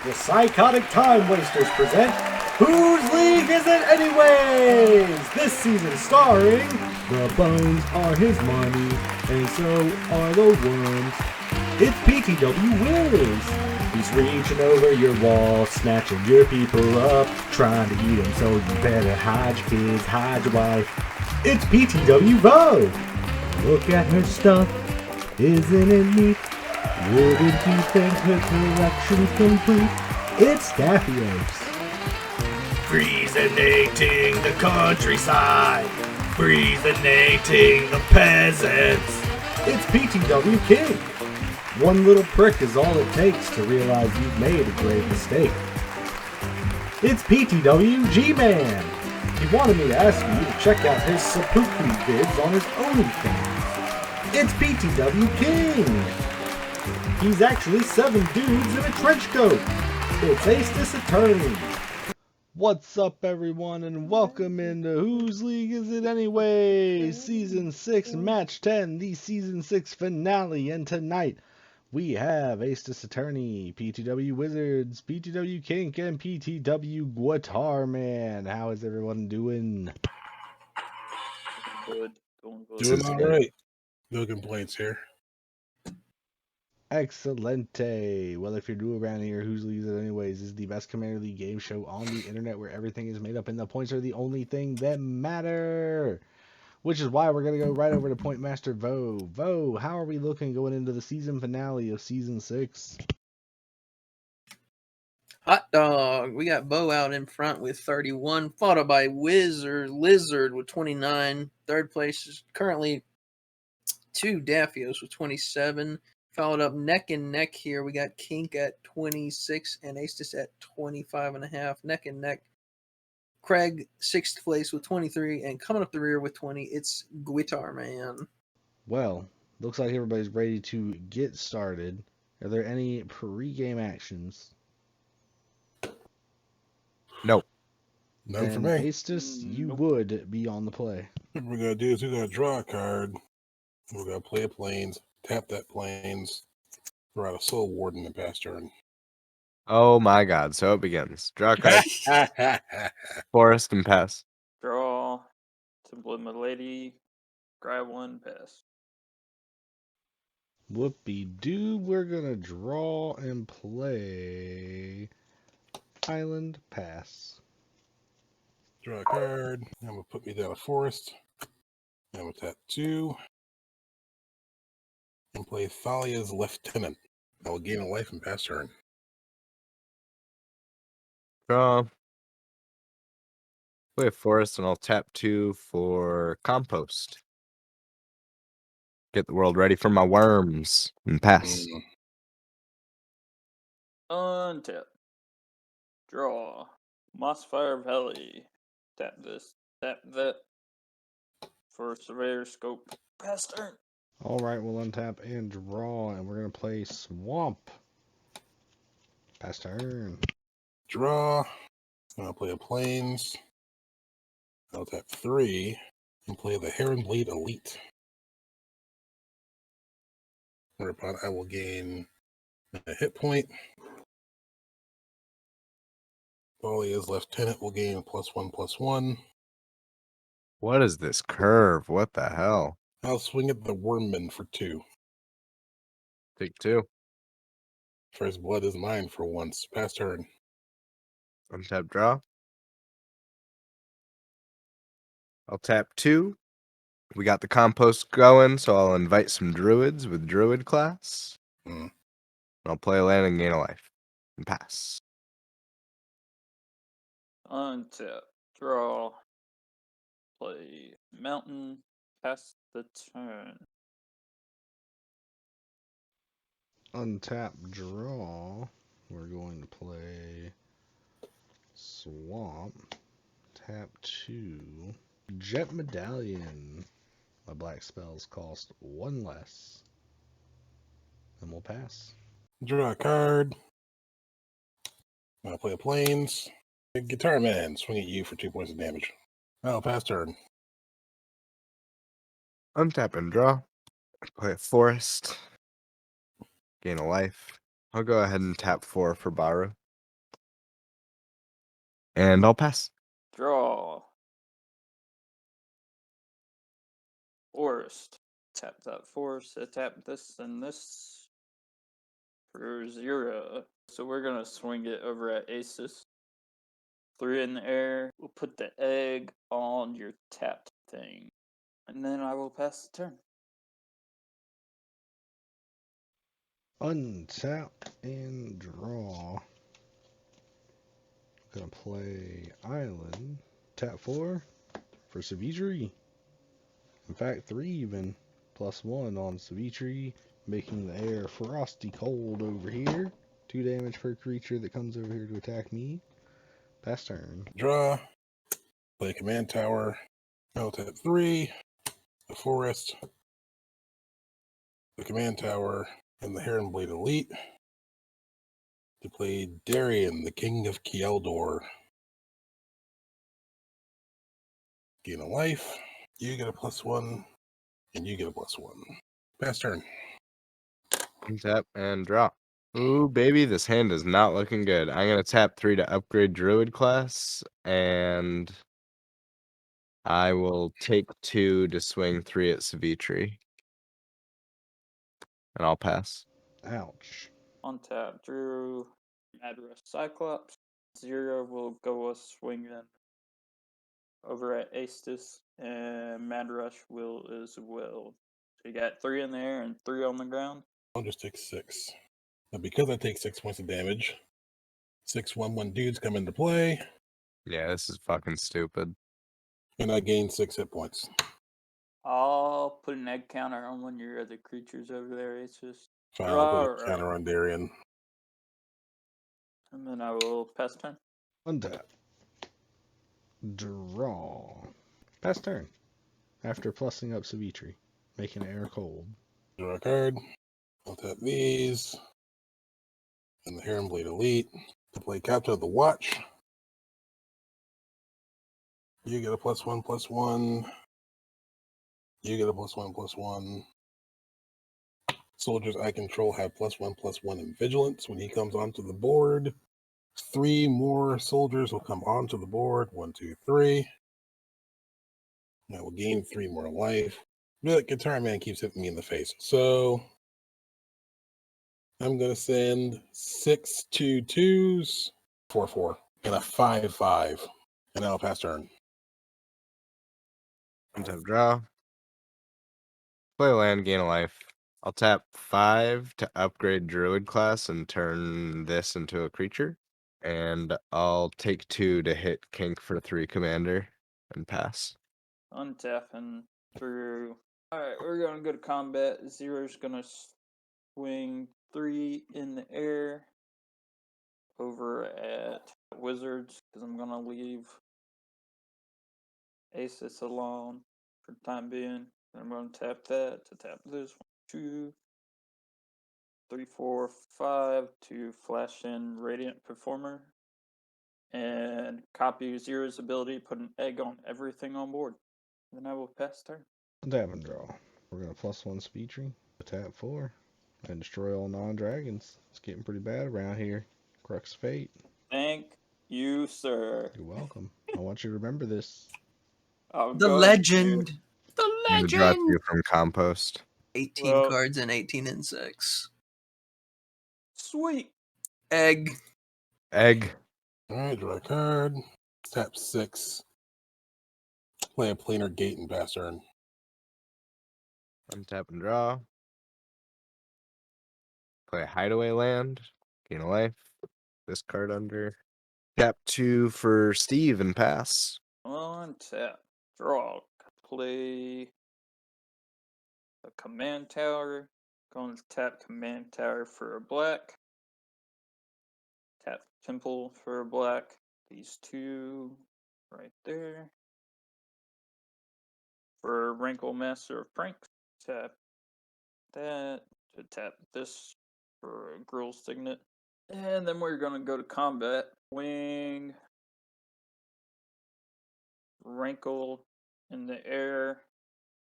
The Psychotic Time Wasters present Whose League Is It Anyways? This season starring The Bones Are His Money, and so are the Worms. It's PTW Wiz. He's reaching over your wall, snatching your people up, trying to eat them, so you better hide your kids, hide your wife. It's PTW Vo. Look at her stuff, isn't it neat? Wouldn't you think her collection's complete? It's Staphyos. Freezinating the countryside, freezinating the peasants. It's PTW King. One little prick is all it takes to realize you've made a grave mistake. It's PTW G-Man. He wanted me to ask you to check out his seppuku vids on his OnlyFans. It's PTW King. He's actually 7 dudes in a trench coat. It's Aestus Attorney. What's up, everyone, and welcome into Whose League Is It Anyway? Season 6, Match 10, the Season 6 finale. And tonight, we have Aestus Attorney, PTW Wizards, PTW Kink, and PTW Guitar Man. How is everyone doing? Good. Doing all right. No complaints here. Excelente. Well, if you're new around here, Whose League Is It Anyways is the best Commander League game show on the internet where everything is made up and the points are the only thing that matter. Which is why we're going to go right over to Point Master Vo. Vo, how are we looking going into the season finale of Season 6? Hot dog. We got Bo out in front with 31, followed by Lizard with 29. Third place is currently 2 Daphios with 27. Followed up neck and neck here. We got Kink at 26 and Aestus at 25.5. Neck and neck. Craig, 6th place with 23. And coming up the rear with 20, it's Guitar Man. Well, looks like everybody's ready to get started. Are there any pre-game actions? Nope. None for Then me. Aestus, you Nope. would be on the play. What we're going to do is we're going to draw a card. We're going to play a plains, tap that plains, throw out a soul warden and pass turn. Oh my god, so it begins. Draw a card, forest, and pass. Draw, Temple of my lady, grab one, pass. Whoopie-doo, we're gonna draw and play Island Pass. Draw a card. I'm going to put me down a forest. I'm going to tap 2. And play Thalia's Lieutenant. I will gain a life and pass turn. Draw. Play a forest, and I'll tap 2 for compost. Get the world ready for my worms and pass. Untap. Draw, Mossfire Valley. Tap this, tap that. For Surveyor Scope, pass turn. Alright, we'll untap and draw, and we're gonna play Swamp. Pass turn. Draw. I'm going to play a plains. I'll tap 3 and play the Heron Blade Elite. Whereupon I will gain a hit point. Thalia's Lieutenant will gain +1/+1. What is this curve? What the hell? I'll swing at the Wormman for 2. Take 2. First blood is mine for once. Pass turn. Untap, draw. I'll tap 2. We got the compost going, so I'll invite some druids with druid class. Mm. I'll play a land and gain a life. And pass. Untap. Draw. Play Mountain. Pass the turn. Untap, draw. We're going to play Swamp. Tap 2. Jet Medallion. My black spells cost 1 less. And we'll pass. Draw a card. I'll play a plains. Guitar Man, swing at you for 2 points of damage. I'll pass turn. Untap and draw. Play a forest. Gain a life. I'll go ahead and tap 4 for Baru. And I'll pass. Draw. Forest. Tap that forest. Tap this and this for 0. So we're gonna swing it over at Aces. 3 in the air. We'll put the egg on your tapped thing. And then I will pass the turn. Untap and draw. Gonna play Island. Tap 4 for Savitri. In fact, 3 even. +1 on Savitri, making the air frosty cold over here. 2 damage per creature that comes over here to attack me. Pass turn. Draw. Play command tower. I'll tap 3. The forest. The command tower. And the Heron Blade Elite. To play Darien, the King of Kieldor. Gain a life. You get a +1. And you get a +1. Pass turn. Tap and draw. Ooh, baby, this hand is not looking good. I'm gonna tap 3 to upgrade Druid class, and I will take 2 to swing 3 at Savitri. And I'll pass. Ouch. On tap, Drew. Address Cyclops. 0 will go a swing in over at Astus. And Mad Rush will as well. So you got 3 in the air and 3 on the ground. I'll just take 6. Now, because I take 6 points of damage, 6/1/1 dudes come into play, Yeah, this is fucking stupid. and I gain 6 hit points. I'll put an egg counter on one of your other creatures over there, Asus. Fine, I'll put a Alright. counter on Darien. And then I will pass turn. Untap. Draw. Pass turn. After plussing up Savitri, making air cold. Draw a card. I'll tap these. And the Heron Blade Elite. To play Captain of the Watch. You get a +1/+1. You get a +1/+1. Soldiers I control have +1/+1 in vigilance. When he comes onto the board, 3 more soldiers will come onto the board. 1, 2, 3. And I will gain 3 more life. But Guitar Man keeps hitting me in the face. So I'm going to send 6 2/2s, 4/4, and a 5/5. And I'll pass turn. Untap, draw. Play a land, gain a life. I'll tap 5 to upgrade Druid class and turn this into a creature. And I'll take 2 to hit Kink for 3 commander and pass. Untapping through. Alright, we're going to go to combat. 0's going to swing 3 in the air over at Wizards because I'm going to leave Aces alone for the time being. I'm going to tap that to tap this 1, 2, 3, 4, 5 to flash in Radiant Performer. And copy 0's ability, put an egg on everything on board. Then I will pass turn. Untap and draw. We're gonna +1 Savitri. Tap 4. And destroy all non-dragons. It's getting pretty bad around here. Crux Fate. Thank you, sir. You're welcome. I want you to remember this. I'm The going legend. to. The I'm gonna draw 2 legend. from compost. 18 Well- cards and 18 insects. Sweet. Egg. Egg. Alright, draw a card. Tap 6. Play a planar gate and pass turn. Untap and draw. Play a hideaway land, gain a life. This card under. Tap 2 for Steve and pass. Untap. Draw. Play a command tower. Going to tap command tower for a black. Tap temple for a black. These 2 right there. For Rankle Master of Pranks, tap that to tap this for a Grill Signet. And then we're going to go to combat. Wing. Rankle in the air.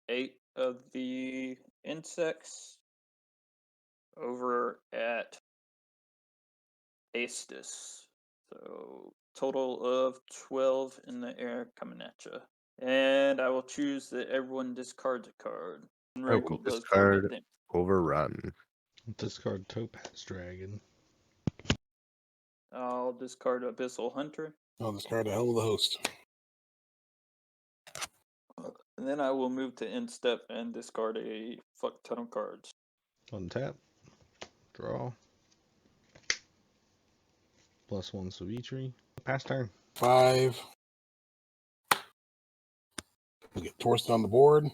8 of the insects over at Astus. So Total of 12 in the air coming at you. And I will choose that everyone discards a card. And Oh, Rachel does discard. combat damage. Overrun. Discard Topaz Dragon. I'll discard Abyssal Hunter. I'll discard the Helm of the Host. And then I will move to end step and discard a fuck ton of cards. Untap. Draw. +1 Savitri. Pass turn. 5. We'll get Torsten on the board.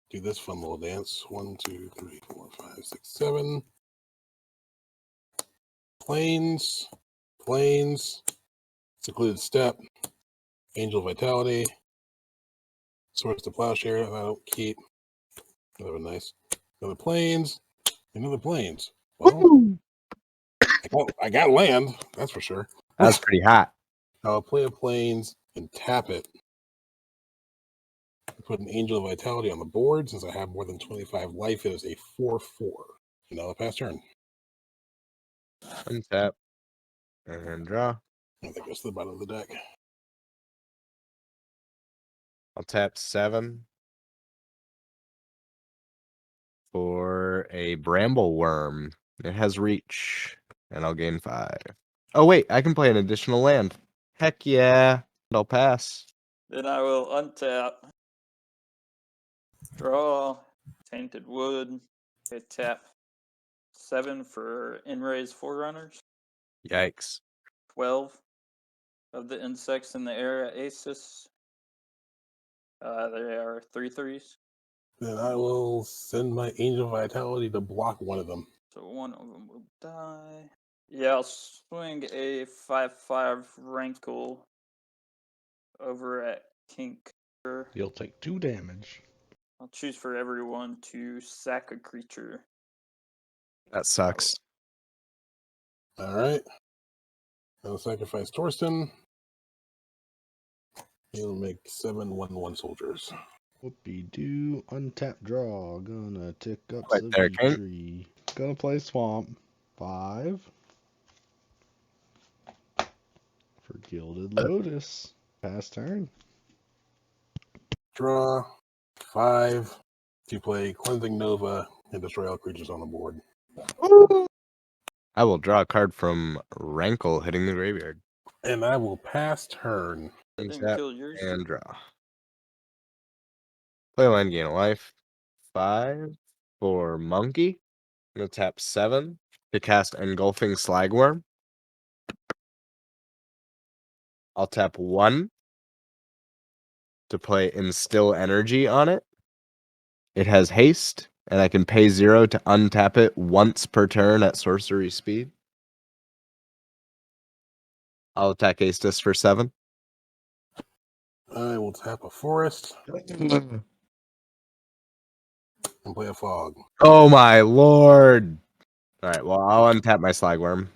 Do this fun little dance. 1, 2, 3, 4, 5, 6, 7. Planes. Planes. Secluded Step. Angel Vitality. Swords to Plowshare. I don't keep. That was nice. Another planes. Another planes. Well, I got land. That's for sure. That's pretty hot. I'll play a planes and tap it. Put an Angel of Vitality on the board. Since I have more than 25 life, it is a 4/4. And now a pass turn. Untap. And draw. I think that's the bottom of the deck. I'll tap 7 for a Bramble Worm. It has reach, and I'll gain 5. Oh, wait, I can play an additional land. Heck yeah. I'll pass. Then I will untap. Draw. Tainted Wood. Okay, tap 7 for Enray's Forerunners. Yikes. 12 of the insects in the area Asus. They are 3/3s. Then I will send my Angel of Vitality to block one of them. So one of them will die. Yeah, I'll swing a 5/5 Rankle over at Kink. You'll take 2 damage. I'll choose for everyone to sack a creature. That sucks. All right. I'll sacrifice Torsten. He'll make 7 1/1 soldiers. Whoopie-doo. Untap draw. Gonna tick up Right there, Kent. Savitri. Gonna play Swamp. 5. For Gilded Lotus. Pass turn. Draw 5 to play Cleansing Nova and destroy all creatures on the board. I will draw a card from Rankle hitting the graveyard. And I will pass turn. That didn't Untap kill yours. and draw. Play land, gain a life. 5 for Monkey. I'm going to tap 7 to cast Engulfing Slagworm. I'll tap 1 to play Instill Energy on it. It has haste, and I can pay 0 to untap it once per turn at sorcery speed. I'll attack Aestus for 7. I will tap a forest and play a fog. Oh my lord! Alright, well, I'll untap my Slagworm.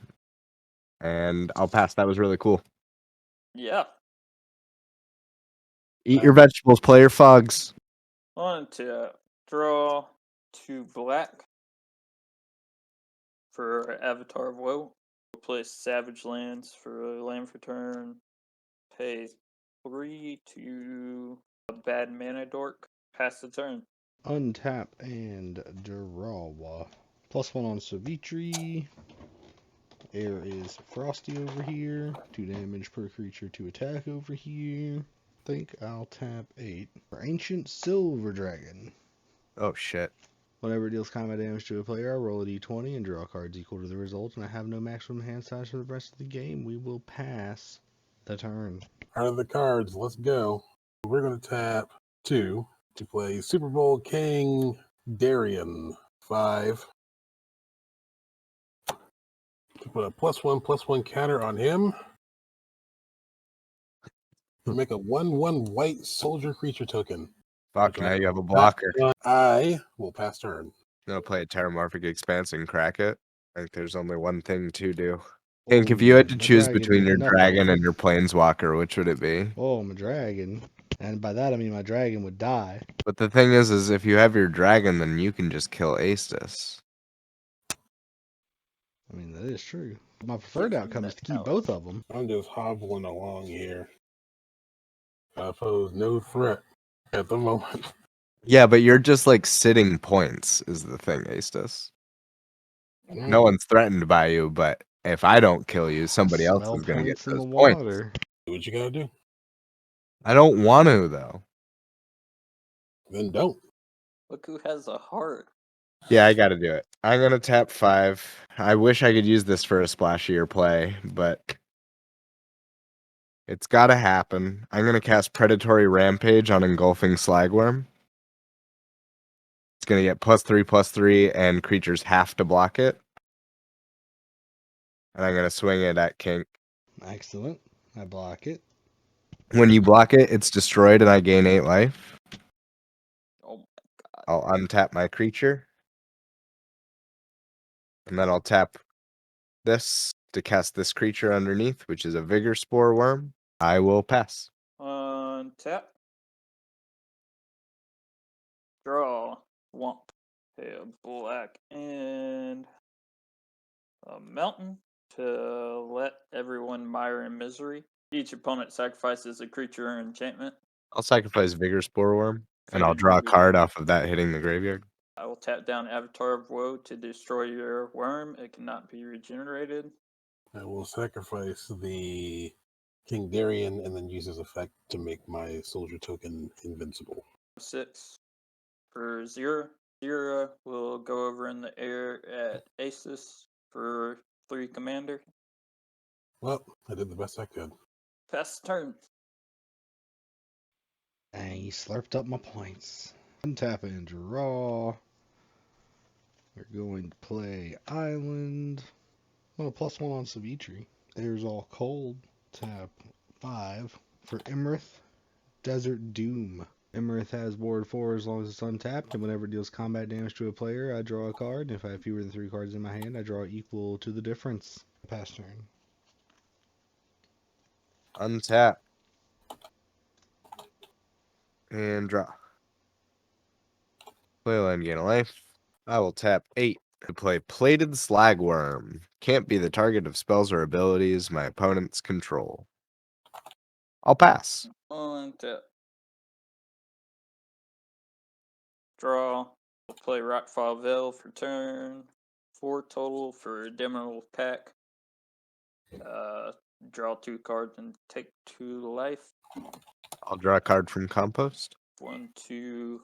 And I'll pass. That was really cool. Yeah. Eat your vegetables, play your fogs. Untap. Draw 2 black for Avatar of Woe. Replace Savage Lands for land for turn. Pay 3 to a bad mana dork. Pass the turn. Untap and draw. +1 on Savitri. Air is Frosty over here. 2 damage per creature to attack over here. Think I'll tap 8 for Ancient Silver Dragon. Oh shit. Whenever it deals combat damage to a player, I roll a d20 and draw cards equal to the result, and I have no maximum hand size for the rest of the game. We will pass the turn. Out of the cards, let's go. We're going to tap 2 to play Super Bowl King Darian. 5 to put a +1/+1 counter on him. To make a 1/1 white soldier creature token. Fuck, now you have a blocker. I will pass turn. I'm gonna play a Terramorphic Expanse and crack it. I think there's only one thing to do. Hank, if you had to My choose dragon between did your nothing. dragon and your planeswalker, which would it be? Oh, my dragon. And by that I mean my dragon would die. But the thing is if you have your dragon, then you can just kill Aestus. I mean, that is true. My preferred Give outcome him is to that keep power. both of them. I'm just hobbling along here. I pose no threat at the moment. Yeah, but you're just like sitting points is the thing, Aestus. No one's threatened by you, but if I don't kill you, somebody else Smell is going to get points in the those points. water. Do what you gotta do. I don't want to, though. Then don't. Look who has a heart. Yeah, I got to do it. I'm going to tap 5. I wish I could use this for a splashier play, but it's got to happen. I'm going to cast Predatory Rampage on Engulfing Slagworm. It's going to get +3/+3, and creatures have to block it. And I'm going to swing it at Kink. Excellent. I block it. When you block it, it's destroyed, and I gain 8 life. Oh my god. I'll untap my creature. And then I'll tap this to cast this creature underneath, which is a Vigor Spore Worm. I will pass. Untap. Draw. Womp. Pay a black and a mountain to let everyone mire in misery. Each opponent sacrifices a creature or enchantment. I'll sacrifice Vigor Spore Worm, and I'll Figured draw you a would. card off of that hitting the graveyard. I will tap down Avatar of Woe to destroy your worm. It cannot be regenerated. I will sacrifice the King Darien and then use his effect to make my soldier token invincible. 6 for 0. 0 will go over in the air at Asus for 3 commander. Well, I did the best I could. Pass turn. And he slurped up my points. Untap and draw. We're going to play Island. Oh, +1 on Savitri. Air's all cold. Tap 5 for Imrith. Desert Doom. Imrith has board 4 as long as it's untapped, and whenever it deals combat damage to a player, I draw a card. If I have fewer than 3 cards in my hand, I draw equal to the difference. Pass turn. Untap. And draw. Play a land, gain a life. I will tap 8 to play Plated Slagworm. Can't be the target of spells or abilities my opponents control. I'll pass. Untap. Draw. We'll play Rockfall Veil for turn. 4 total for Demonal Pack. Draw 2 cards and take 2 life. I'll draw a card from Compost. 1, 2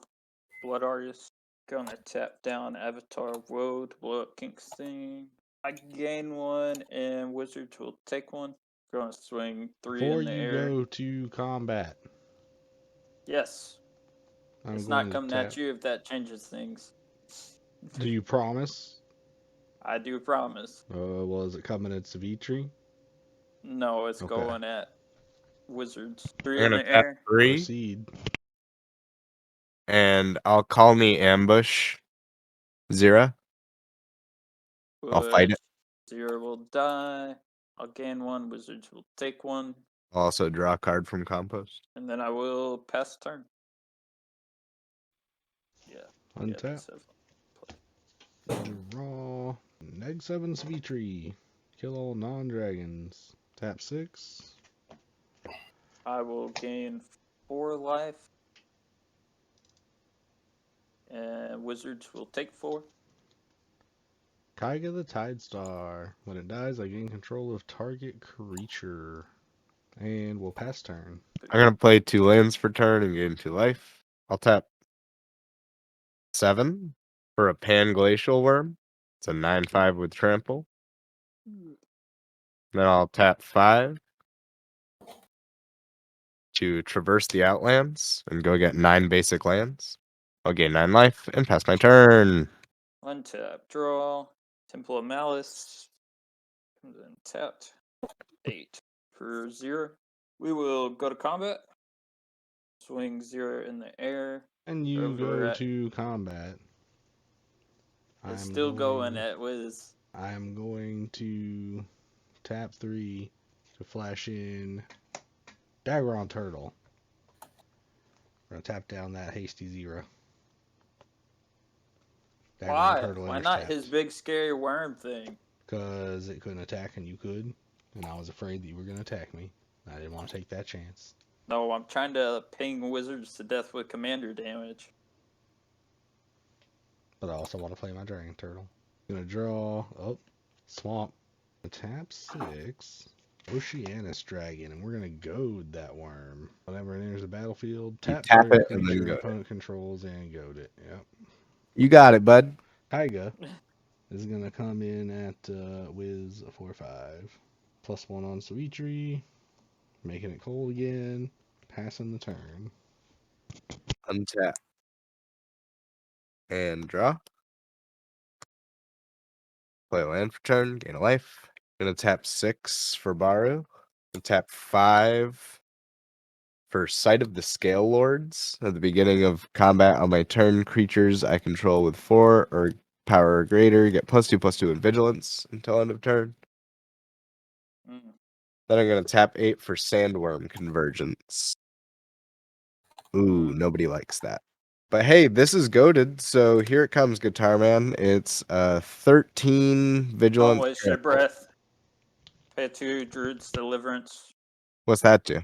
Blood Artist. Gonna tap down Avatar of Woe to blow up Kink's thing. I gain 1 and Wizards will take 1. Gonna swing 3 Before in the you air. go to combat, Yes. I'm It's going not to coming tap. at you if that changes things. Do you promise? I do promise. Well, is it coming at Savitri? No, it's Okay. going at Wizards. 3 I'm in going the to tap air. 3, Proceed. and I'll call me Ambush 0. I'll fight it. 0 will die. I'll gain 1. Wizards will take 1. I'll also draw a card from Compost. And then I will pass turn. Yeah. Untap. Draw. Neg 7 Savitri. Kill all non-dragons. Tap 6. I will gain 4 life. And Wizards will take 4. Kaiga the Tidestar. When it dies, I gain control of target creature. And we'll pass turn. I'm going to play 2 lands for turn and gain 2 life. I'll tap 7 for a Pan-Glacial Worm. It's a 9/5 with trample. Then I'll tap 5 to traverse the Outlands and go get 9 basic lands. I'll gain 9 life and pass my turn. Untap. Draw. Temple of Malice. Comes in tapped. 8 for 0. We will go to combat. Swing 0 in the air. And you Over go at- to combat. It's still going at Wiz. I'm going to tap 3 to flash in Dagger on Turtle. We're going to tap down that hasty 0. Dagger on Why? Turtle Why not intercept. his big scary worm thing? because it couldn't attack and you could, and I was afraid that you were going to attack me. I didn't want to take that chance. No, I'm trying to ping wizards to death with commander damage. But I also want to play my dragon turtle. Gonna draw. Oh, swamp. Tap 6. Oceanus Dragon, and we're gonna goad that worm. Whenever it enters the battlefield, You tap tap player it and then creature goad it. opponent controls and goad it. Yep. You got it, bud. Taiga is gonna come in at Wiz 4/5. +1 on Savitri, making it cold again, passing the turn. Untap. And draw. Play a land for turn, gain a life. Gonna tap 6 for Baru. And tap 5 for Sight of the Scale Lords. At the beginning of combat on my turn, creatures I control with 4 or power or greater get +2/+2 in vigilance until end of turn. Mm. Then I'm gonna tap 8 for Sandworm Convergence. Ooh, nobody likes that. But hey, this is goaded, so here it comes, Guitar Man. It's 13 Don't vigilance. waste your breath. Pay 2 Druid's Deliverance. What's that do?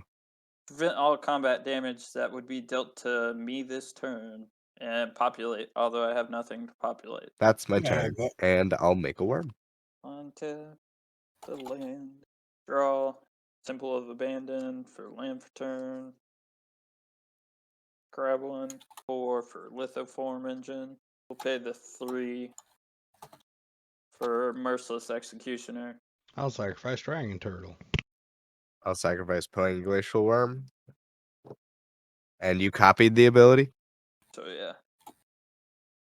Prevent all combat damage that would be dealt to me this turn. And populate, although I have nothing to populate. That's my Yeah, I turn, have that. and I'll make a worm. Untap the land. Draw. Symbol of Abandon for land for turn. Grab 1. 4 for Lithoform Engine. We'll pay the 3 for Merciless Executioner. I'll sacrifice dragon turtle. I'll sacrifice playing Glacial Worm. And you copied the ability? So yeah.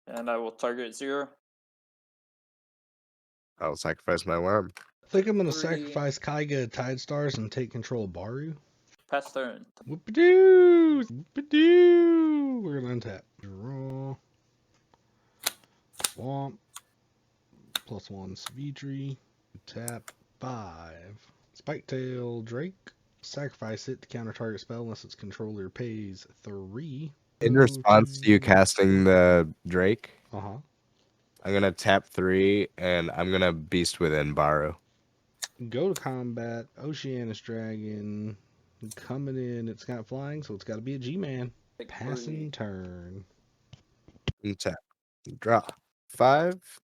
And I will target 0. I'll sacrifice my worm. I think I'm gonna 3. sacrifice Kaiga Tide Stars and take control of Baru. Pass turn. Whoop-a-doo! Whoop-a-doo! We're gonna untap. Draw. Swamp. +1 Savitri. Tap 5. Spiketail Drake. Sacrifice it to counter target spell unless its controller pays 3. In response to you casting the Drake, Uh-huh. I'm gonna tap 3 and I'm gonna Beast Within Baru. Go to combat. Oceanus Dragon. Coming in. It's got flying, so it's got to be a G-Man. Take Passing 3. turn. And tap. Draw. 5.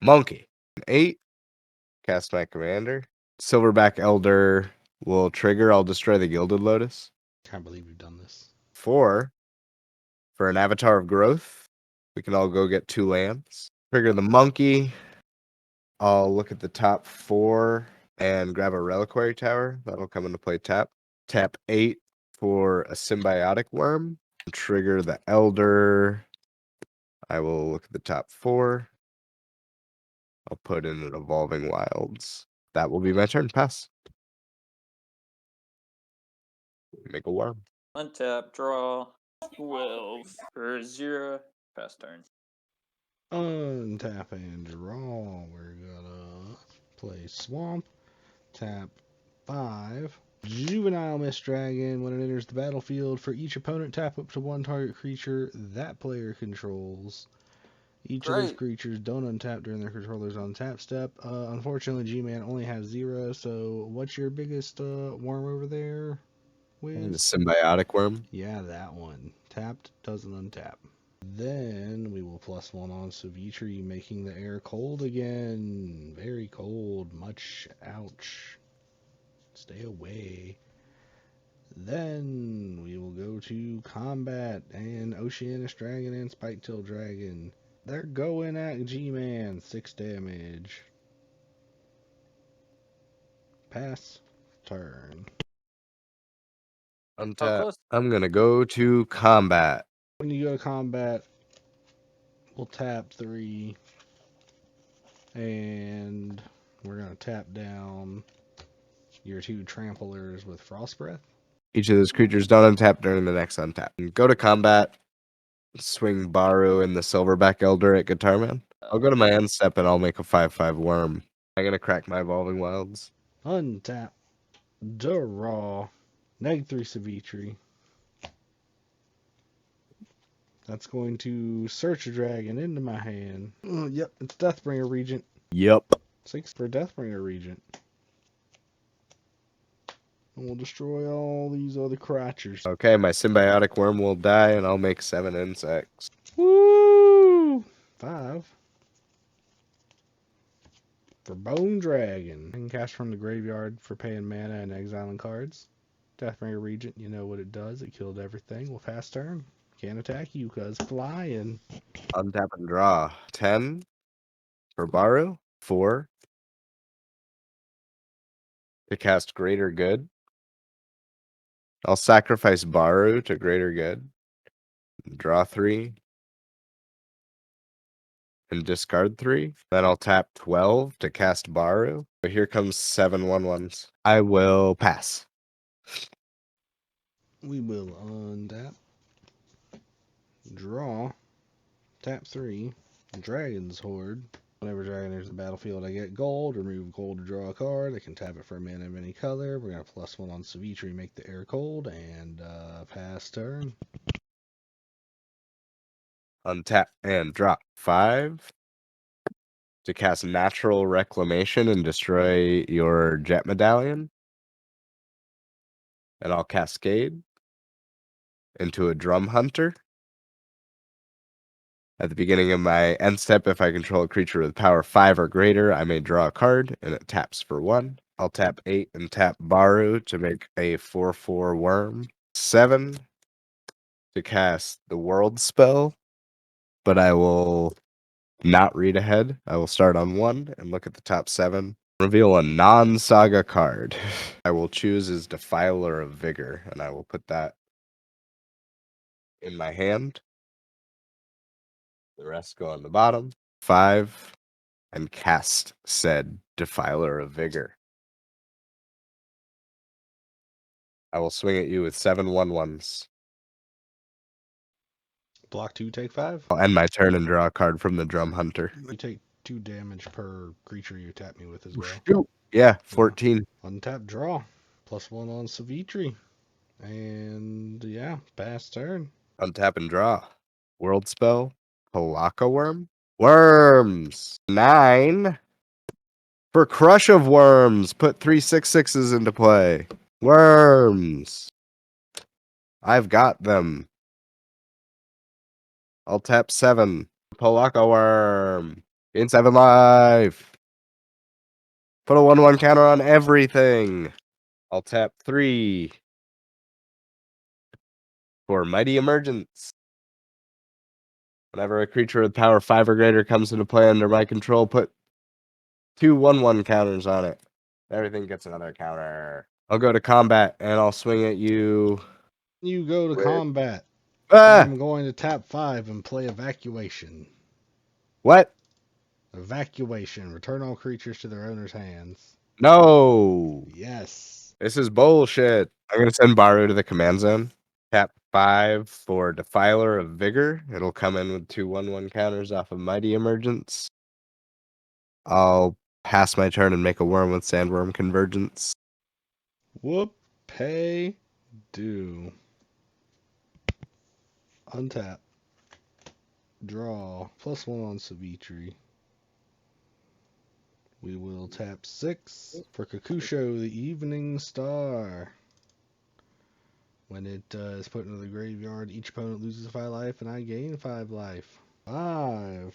Monkey. 8. Cast my commander. Silverback Elder will trigger. I'll destroy the Gilded Lotus. Can't believe we've done this. 4. For an Avatar of Growth, we can all go get 2 lands. Trigger the monkey. I'll look at the top 4 and grab a Reliquary Tower. That'll come into play tap. Tap 8 for a Symbiotic Worm. Trigger the Elder. I will look at the top 4. I'll put in an Evolving Wilds. That will be my turn. Pass. Make a worm. Untap. Draw. 12 for 0. Pass turn. Untap and draw. We're gonna play Swamp. Tap 5. Juvenile Mist Dragon. When it enters the battlefield, for each opponent, tap up to 1 target creature that player controls. Each of those Great. creatures don't untap during their controller's untap step. Unfortunately, G-Man only has 0, so what's your biggest worm over there, The Wiz? Symbiotic Worm. Yeah, that one. Tapped, doesn't untap. Then we will +1 on Savitri, making the air cold again. Very cold. Much ouch. Stay away. Then we will go to combat and Oceanus Dragon and Spiketail Dragon. They're going at G-Man. 6 damage. Pass. Turn. Untap. close. I'm gonna go to combat. When you go to combat, we'll tap 3. And we're going to tap down your 2 tramplers with Frost Breath. Each of those creatures don't untap during the next untap. Go to combat. Swing Baru and the Silverback Elder at Guitar Man. I'll go to my end step and I'll make a 5/5 worm. I'm gonna crack my Evolving Wilds. Untap. Draw. -3 Savitri. That's going to search a dragon into my hand. Yep, it's Deathbringer Regent. Yup. 6 for Deathbringer Regent. And we'll destroy all these other creatures. Okay, my symbiotic worm will die, and I'll make 7 insects. Woo! 5 for Bone Dragon. I can cast from the graveyard for paying mana and exiling cards. Deathbringer Regent, you know what it does. It killed everything. We'll pass turn. Can't attack you because flying. Untap and draw. 10 for Baru. 4 to cast Greater Good. I'll sacrifice Baru to Greater Good. Draw 3. And discard 3. Then I'll tap 12 to cast Baru. But here comes 7 1/1s. I will pass. We will untap. Draw. Tap 3. Dragon's Horde. Whenever dragon enters the battlefield, I get gold. Remove gold to draw a card. I can tap it for a mana of any color. We're going to +1 on Savitri, make the air cold, and pass turn. Untap and drop 5 to cast Natural Reclamation and destroy your Jet Medallion. And I'll Cascade into a Drum Hunter. At the beginning of my end step, if I control a creature with power 5 or greater, I may draw a card, and it taps for 1. I'll tap 8 and tap Baru to make a 4/4 worm. 7 to cast the World Spell, but I will not read ahead. I will start on 1 and look at the top 7. Reveal a non-saga card. I will choose as Defiler of Vigor, and I will put that in my hand. The rest go on the bottom. 5 and cast said Defiler of Vigor. I will swing at you with 7 1/1s. Block 2, take 5. I'll end my turn and draw a card from the Drum Hunter. You take 2 damage per creature you tap me with as well. Shoot. Yeah, 14. Untap, draw. +1 on Savitri. And yeah, pass turn. Untap and draw. World Spell. Palaka Worm. Worms. 9. For Crush of Worms, put 3 6/6s into play. Worms. I've got them. I'll tap 7. Palaka Worm. Gain 7 life. Put a 1/1 counter on everything. I'll tap 3 for Mighty Emergence. Whenever a creature with power 5 or greater comes into play under my control, put 2 1/1 counters on it. Everything gets another counter. I'll go to combat and I'll swing at you. You go to Wait. combat. Ah! I'm going to tap 5 and play Evacuation. What? Evacuation. Return all creatures to their owner's hands. No. Yes. This is bullshit. I'm going to send Baru to the command zone. Tap 5 for Defiler of Vigor. It'll come in with 2 1/1 counters off of Mighty Emergence. I'll pass my turn and make a worm with Sandworm Convergence. Whoop. Pay. Do. Untap. Draw. +1 on Savitri. We will tap 6 for Kakusho, the Evening Star. When it is put into the graveyard, each opponent loses 5 life, and I gain 5 life. 5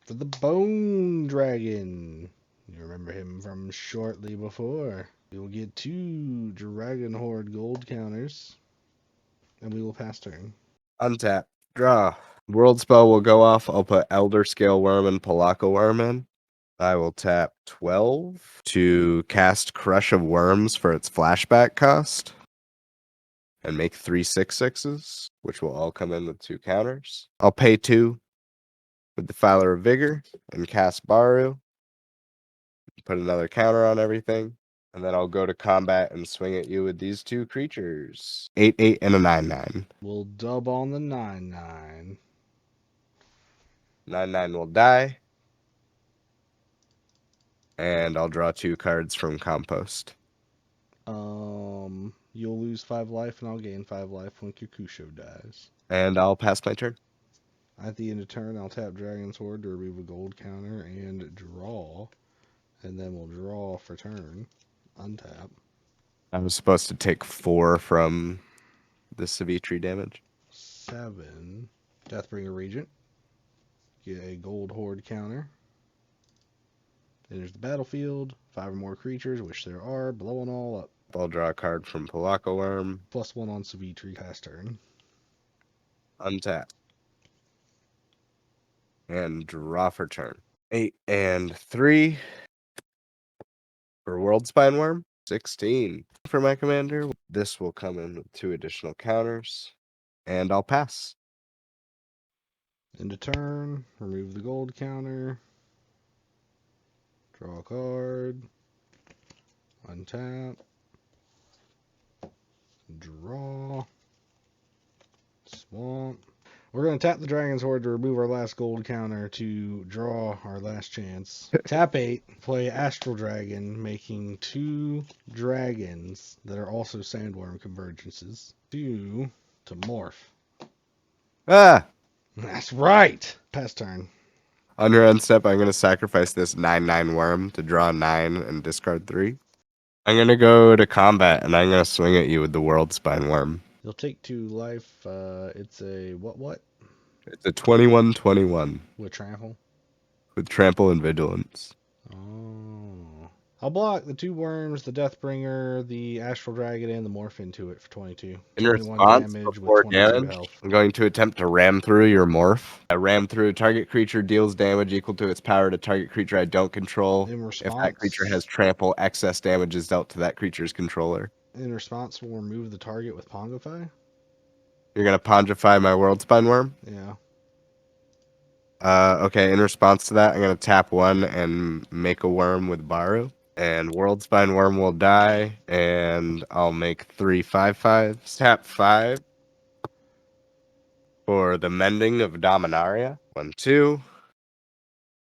for the Bone Dragon. You remember him from shortly before. We will get 2 Dragon Horde gold counters, and we will pass turn. Untap. Draw. World Spell will go off. I'll put Elder Scale Worm and Palaka Worm in. I will tap 12 to cast Crush of Worms for its flashback cost. And make 3 6/6s, which will all come in with 2 counters. I'll pay 2 with Defiler of Vigor and cast Baru. Put another counter on everything. And then I'll go to combat and swing at you with these 2 creatures. 8/8 and a 9/9. We'll dub on the 9/9. 9/9 will die. And I'll draw 2 cards from Compost. You'll lose 5 life, and I'll gain 5 life when Kakusho dies. And I'll pass my turn. At the end of turn, I'll tap Dragon's Horde to remove a gold counter and draw. And then we'll draw for turn. Untap. I was supposed to take 4 from the Savitri damage. 7. Deathbringer Regent. Get a gold horde counter. Enters the battlefield. 5 or more creatures, which there are, blowing all up. I'll draw a card from Polaka Worm. +1 on Savitri past turn. Untap. And draw for turn. 8 and 3 for World Spine Worm. 16 for my commander. This will come in with 2 additional counters. And I'll pass. End of turn. Remove the gold counter. Draw a card. Untap. Draw. Swamp. We're going to tap the Dragon's Horde to remove our last gold counter to draw our last chance. Tap 8, play Astral Dragon, making 2 dragons that are also Sandworm convergences. 2 to morph. Ah! That's right! Pass turn. On your end step, I'm going to sacrifice this 9/9 worm to draw 9 and discard 3. I'm going to go to combat, and I'm going to swing at you with the World Spine Worm. You'll take 2 life. It's a what? It's a 21/21 With trample. with trample and vigilance. Oh. I'll block the 2 worms, the Deathbringer, the Astral Dragon, and the morph into it for 22. In 21 response, damage with before 22 damage, health. I'm going to attempt to ram through your morph. I ram through. Target creature deals damage equal to its power to target creature I don't control. In If that creature has response, trample, excess damage is dealt to that creature's controller. we'll remove the target with Pongify. You're going to Pongify my World Spine Worm? Yeah. Okay, in response to that, I'm going to tap 1 and make a worm with Baru. And World Spine Worm will die, and I'll make 3 5/5s. Tap 5 for the Mending of Dominaria. 1, 2.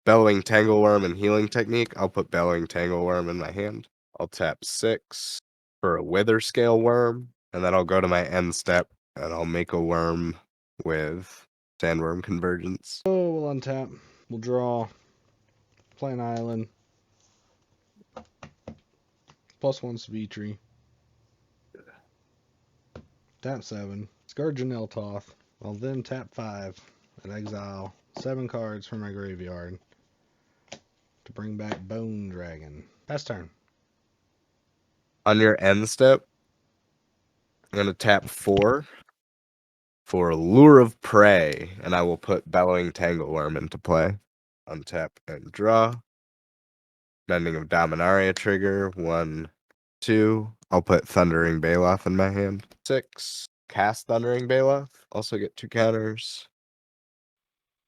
Bellowing Tangleworm and Healing Technique. I'll put Bellowing Tangleworm in my hand. I'll tap 6 for a Wither Scale Worm, and then I'll go to my end step, and I'll make a worm with Sandworm Convergence. Oh, we'll untap. We'll draw. Play an island. +1 Savitri. Tap 7. Scourgeon Eltoth. I'll then tap 5 and exile 7 cards from my graveyard to bring back Bone Dragon. Pass turn. On your end step, I'm going to tap 4 for Lure of Prey, and I will put Bellowing Tangleworm into play. Untap and draw. Mending of Dominaria trigger. 1, 2. I'll put Thundering Baloth in my hand. 6. Cast Thundering Baloth. Also get 2 counters.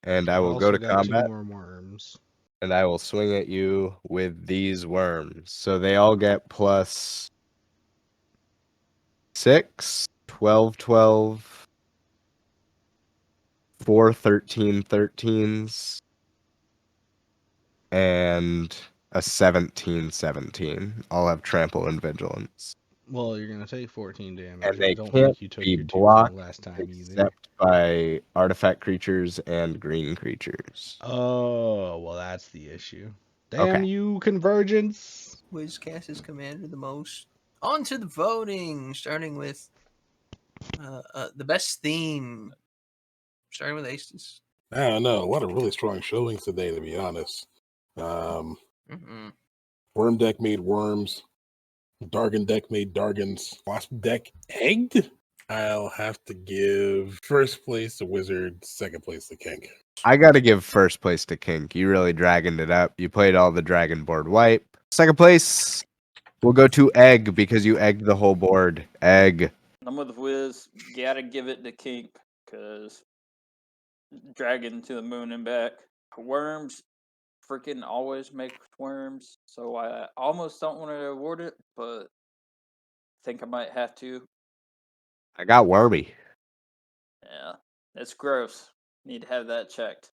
And I will go to got combat. 2 more worms. And I will swing at you with these worms. So they all get plus 6, 12, 12, 4 13 13s, and a 17 17. All have trample and vigilance. Well, you're going to take 14 damage. And they I don't can't think you took be your 2 blocked last time either. except by artifact creatures and green creatures. Oh, well, that's the issue. Damn Okay. you, Convergence! Which cast his commander the most? On to the voting, starting with the best theme. Starting with Aces. I don't know. A lot of really strong showings today, to be honest. Mm-hmm. Worm deck made worms. Dargon deck made Dargons. Wasp deck egged. I'll have to give first place to Wizard, second place to Kink. I got to give first place to Kink. You really dragoned it up. You played all the dragon board wipe. Second place, we'll go to Egg because you egged the whole board. Egg. I'm with Wiz. Gotta give it to Kink, because Dragon to the moon and back. Worms freaking always make worms, so I almost don't want to award it, but think I might have to. I got Wormy. Yeah, it's gross. Need to have that checked,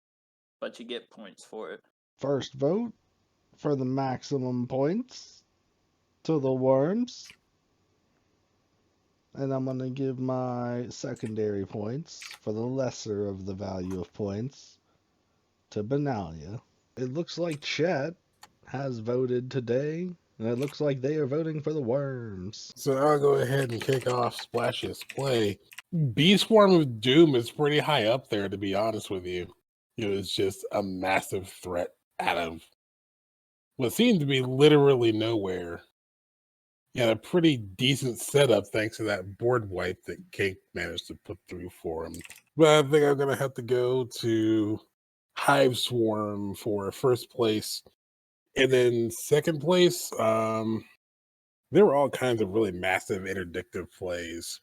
but you get points for it. First vote for the maximum points to the worms. And I'm going to give my secondary points for the lesser of the value of points to Benalia. It looks like Chet has voted today, and it looks like they are voting for the worms. So I'll go ahead and kick off Splashiest play. Bee Swarm of Doom is pretty high up there, to be honest with you. It was just a massive threat out of what seemed to be literally nowhere. Yeah, a pretty decent setup thanks to that board wipe that Cake managed to put through for him. But I think I'm going to have to go to Hive Swarm for first place. And then second place, there were all kinds of really massive interdictive plays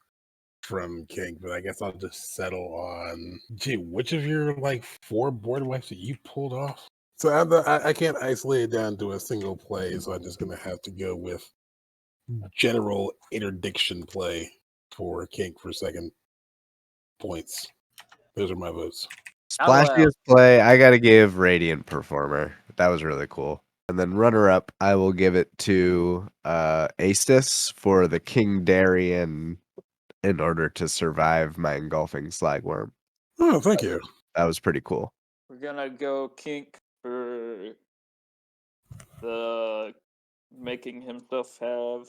from King, but I guess I'll just settle on, gee, which of your like 4 board wipes that you pulled off? So I can't isolate it down to a single play, so I'm just going to have to go with general interdiction play for King for second points. Those are my votes. Splashiest play, I gotta give Radiant Performer. That was really cool. And then runner up, I will give it to Astis for the King Darien in order to survive my engulfing slagworm. Oh, thank you. That was pretty cool. We're gonna go Kink for the making himself have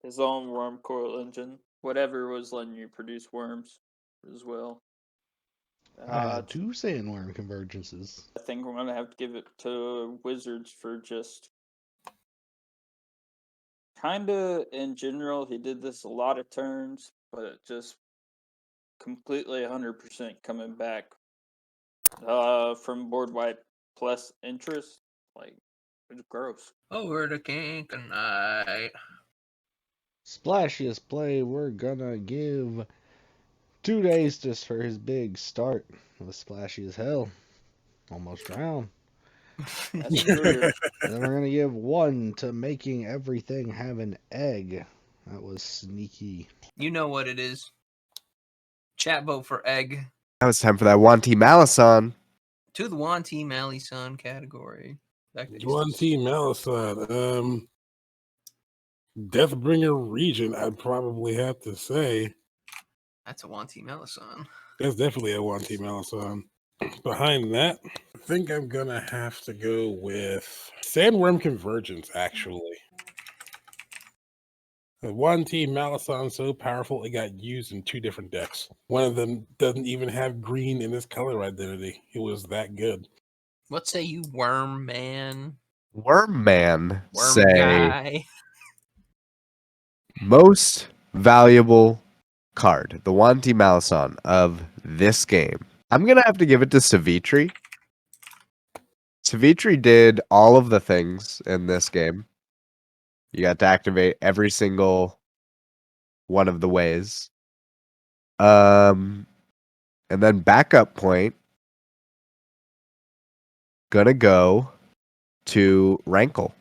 his own worm coil engine. Whatever was letting you produce worms as well. I had 2 sandworm convergences. I think we're gonna have to give it to Wizards for just kinda in general. He did this a lot of turns, but just completely 100% coming back from board wipe plus interest. Like, it's gross. Over to King tonight. Splashiest play, we're gonna give 2 days just for his big start. It was splashy as hell. Almost drowned. That's true. And then we're gonna give 1 to making everything have an egg. That was sneaky. You know what it is. Chat vote for egg. Now it's time for that Wanty Malison. To the Wanty Malison category. One team Malison. Deathbringer region, I'd probably have to say. That's a Wanty Malison. That's definitely a one team Malison. Behind that, I think I'm gonna have to go with Sandworm Convergence, actually. The one team Malison so powerful it got used in 2 different decks. One of them doesn't even have green in its color identity. It was that good. What say you, Worm Man? Worm Man Worm say Guy. most valuable card, the Wanty Malison of this game. I'm gonna have to give it to Savitri. Savitri did all of the things in this game. You got to activate every single one of the ways. And then backup point, gonna go to Rankle.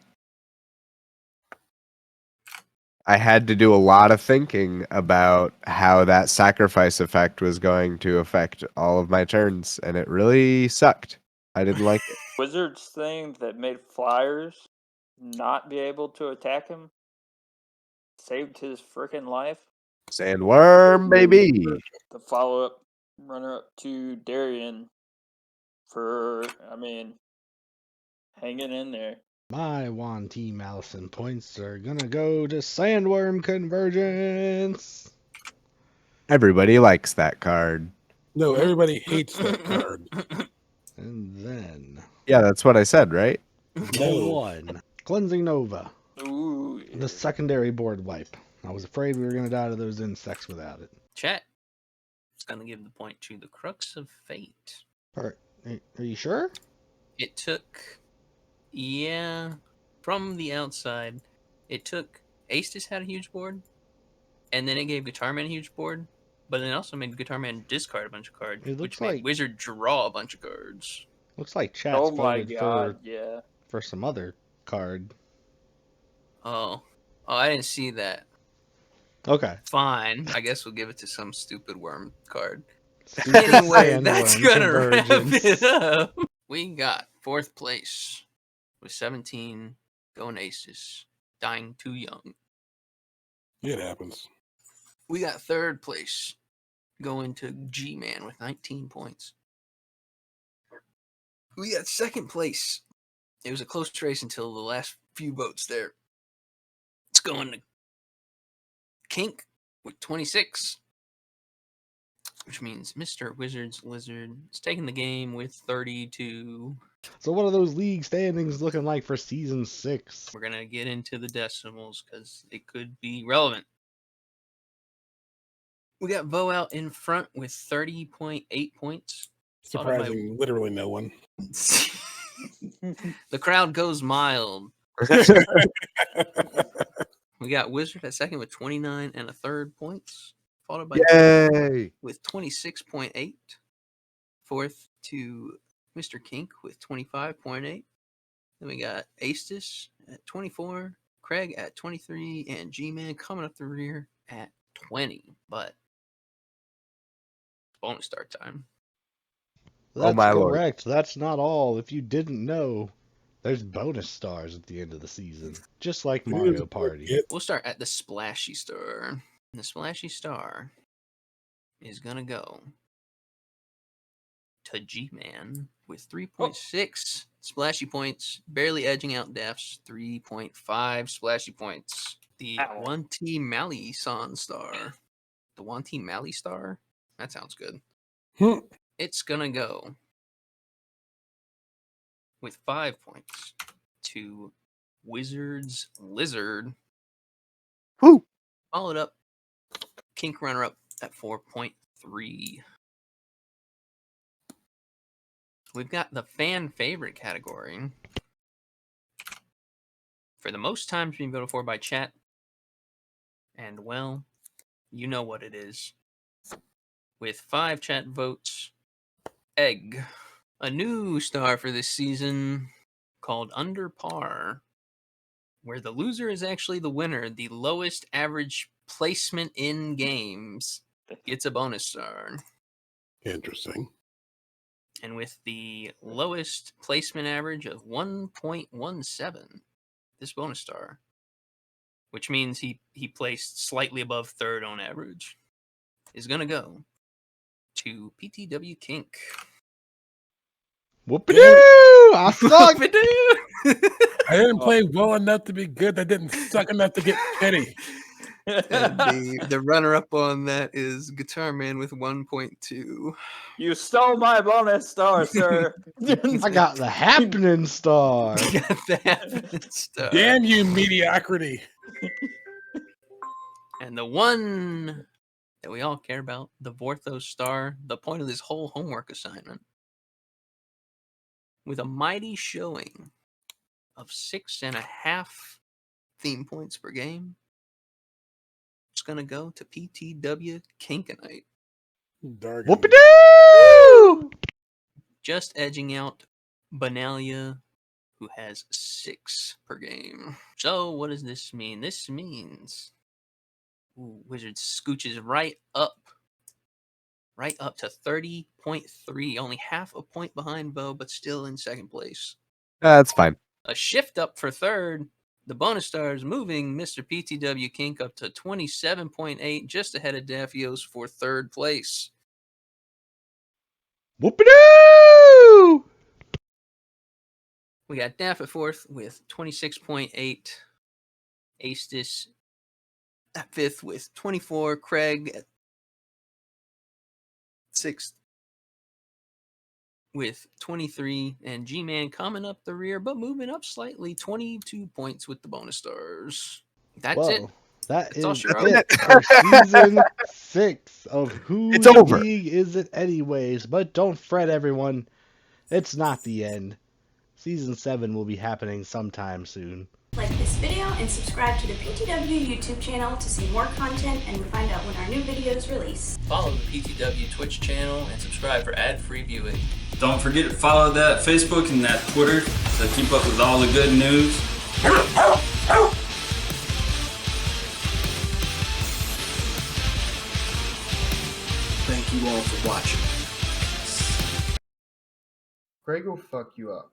I had to do a lot of thinking about how that sacrifice effect was going to affect all of my turns, and it really sucked. I didn't like it. Wizards thing that made Flyers not be able to attack him saved his freaking life. Sandworm, baby. The follow up runner up to Darien for, hanging in there. My Wanty Malison points are gonna go to Sandworm Convergence. Everybody likes that card. No, everybody hates that card. And then Yeah, that's what I said, right? No. 1 Cleansing Nova. Ooh, yeah. The secondary board wipe. I was afraid we were gonna die to those insects without it. Chat. It's gonna give the point to the Crux of Fate. Are you sure? It took, from the outside, it took Astis had a huge board, and then it gave Guitar Man a huge board, but then it also made Guitar Man discard a bunch of cards, It which looks made like Wizard draw a bunch of cards. looks like chat's Oh my voted god, yeah. for some other card. Oh, I didn't see that. Okay. Fine, I guess we'll give it to some stupid worm card. Stupid Anyway, that's Sandworm gonna wrap Convergence. it up. We got 4th place with 17 going Aces, dying too young. It happens. We got third place going to G-Man with 19 points. We got second place. It was a close race until the last few votes there. It's going to Kink with 26, which means Mr. Wizard's Lizard is taking the game with 32. So what are those league standings looking like for season 6? We're going to get into the decimals because it could be relevant. We got Bo out in front with 30.8 points. Surprising, literally no one. The crowd goes mild. We got Wizard at second with 29 and a third points, followed by Yay! with 26.8. Fourth to Mr. Kink with 25.8. Then we got Astis at 24, Craig at 23, and G-Man coming up the rear at 20. But bonus start time. That's my lord. correct. That's not all. If you didn't know, there's bonus stars at the end of the season, just like Mario Party. We'll start at the Splashy Star. And the Splashy Star is going to go to G-Man with 3.6 splashy points, barely edging out Def's 3.5 splashy points. The Wanty Mali-san Star. The Wanty Mali Star? That sounds good. It's going to go with 5 points to Wizard's Lizard. Woo! Followed up, Kink runner-up at 4.3. We've got the fan favorite category. For the most times being voted for by chat. And, well, you know what it is. With 5 chat votes, Egg. A new star for this season called Under Par, where the loser is actually the winner. The lowest average placement in games gets a bonus star. Interesting. And with the lowest placement average of 1.17, this bonus star, which means he placed slightly above third on average, is going to go to PTW Kink. Whoopie-doo! I suck! I didn't play well enough to be good. I didn't suck enough to get pity. And the runner-up on that is Guitar Man with 1.2. You stole my bonus star, sir. I got the happening star. Got the happening star. Damn you, mediocrity. And the one that we all care about, the Vorthos star, the point of this whole homework assignment, with a mighty showing of 6.5 theme points per game, it's going to go to PTW Kinkanite. Whoopie-doo! Just edging out Banalia, who has 6 per game. So what does this mean? This means Wizard scooches right up to 30.3, only half a point behind Bo, but still in second place. That's fine. A shift up for third. The bonus stars moving Mr. PTW Kink up to 27.8, just ahead of Daphios for third place. Whoopie-doo! We got Daff at fourth with 26.8. Astis at fifth with 24. Craig at sixth with 23. And G-Man coming up the rear, but moving up slightly. 22 points with the bonus stars. That's it. That is all it Sherrod. for season 6 of Whose over. League Is It Anyways? But don't fret, everyone. It's not the end. Season 7 will be happening sometime soon. Like this video and subscribe to the PTW YouTube channel to see more content and to find out when our new videos release. Follow the PTW Twitch channel and subscribe for ad-free viewing. Don't forget to follow that Facebook and that Twitter to keep up with all the good news. Thank you all for watching. Craig will fuck you up.